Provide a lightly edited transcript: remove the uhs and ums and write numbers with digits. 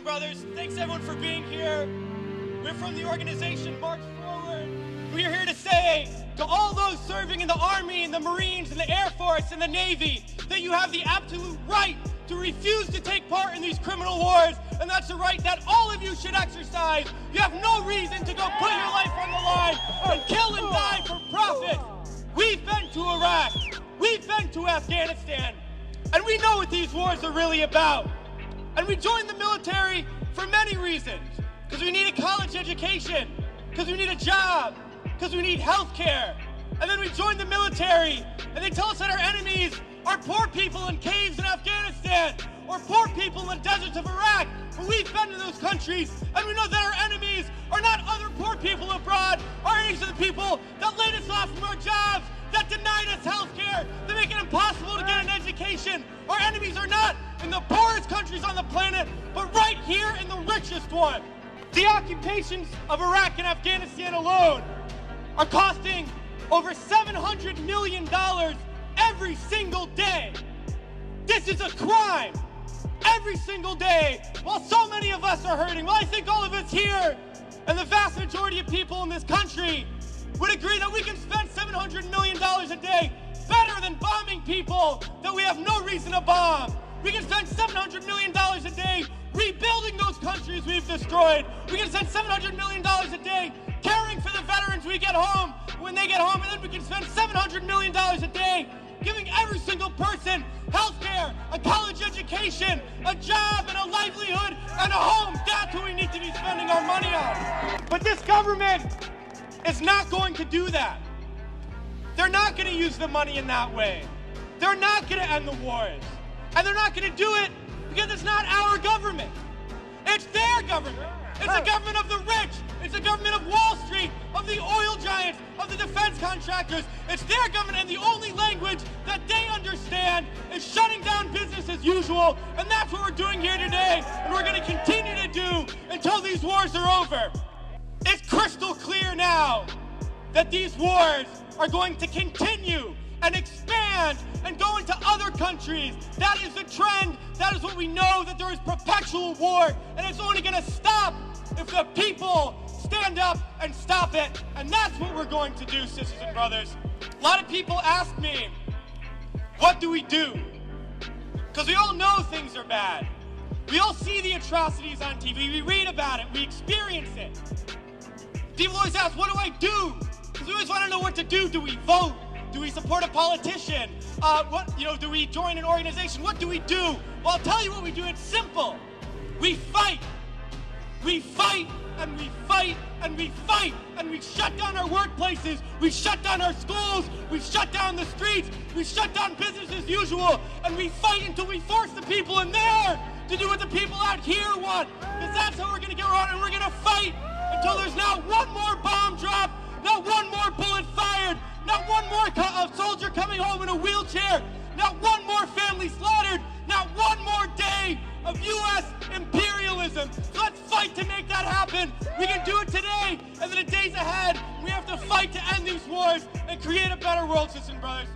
brothers. Thanks everyone for being here. We're from the organization March Forward. We are here to say to all those serving in the Army and the Marines and the Air Force and the Navy that you have the absolute right to refuse to take part in these criminal wars, and that's a right that all of you should exercise. You have no reason to go put your life on the line and kill and die for profit. We've been to Iraq, we've been to Afghanistan, and we know what these wars are really about. And we joined the military for many reasons. Because we need a college education, because we need a job, because we need health care. And then we joined the military, and they tell us that our enemies are poor people in caves in Afghanistan, or poor people in the deserts of Iraq. But we've been to those countries, and we know that our enemies are not other poor people abroad. Our enemies are the people that laid us off from our jobs, that denied us health care, that make it impossible to get an education. Our enemies are not in the poorest countries on the planet, but right here in the richest one. The occupations of Iraq and Afghanistan alone are costing over $700 million every single day. This is a crime every single day, while so many of us are hurting. Well, I think all of us here and the vast majority of people in this country would agree that we can spend $700 million a day better than bombing people that we have no reason to bomb. We can spend $700 million a day rebuilding those countries we've destroyed. We can spend $700 million a day caring for the veterans we get home when they get home, and then we can spend $700 million a day giving every single person health care, a college education, a job, and a livelihood, and a home. That's what we need to be spending our money on. But this government is not going to do that. They're not going to use the money in that way. They're not going to end the wars. And they're not going to do it because it's not our government. It's their government. It's a government of the rich. It's a government of Wall Street, of the oil giants, of the defense contractors. It's their government, and the only language that they understand is shutting down business as usual. And that's what we're doing here today, and we're going to continue to do until these wars are over. It's crystal clear now that these wars are going to continue and expand and go into other countries. That is the trend. That is what we know, that there is perpetual war, and it's only going to stop if the people stand up and stop it. And that's what we're going to do, sisters and brothers. A lot of people ask me, what do we do? Because we all know things are bad. We all see the atrocities on TV. We read about it. We experience it. People always ask, what do I do? Because we always want to know what to do. Do we vote? Do we support a politician? Do we join an organization? What do we do? Well, I'll tell you what we do. It's simple. We fight. We fight, and we fight, and we fight, and we shut down our workplaces. We shut down our schools. We shut down the streets. We shut down business as usual, and we fight until we force the people in there to do what the people out here want. Because that's how we're going to get around, and we're going to fight until there's not one more bomb drop, not one more bullet fired, not one more soldier coming home in a wheelchair, not one more family slaughtered, not one more day of U.S. imperialism. So let's fight to make that happen. We can do it today, and in the days ahead, we have to fight to end these wars and create a better world, sisters and brothers.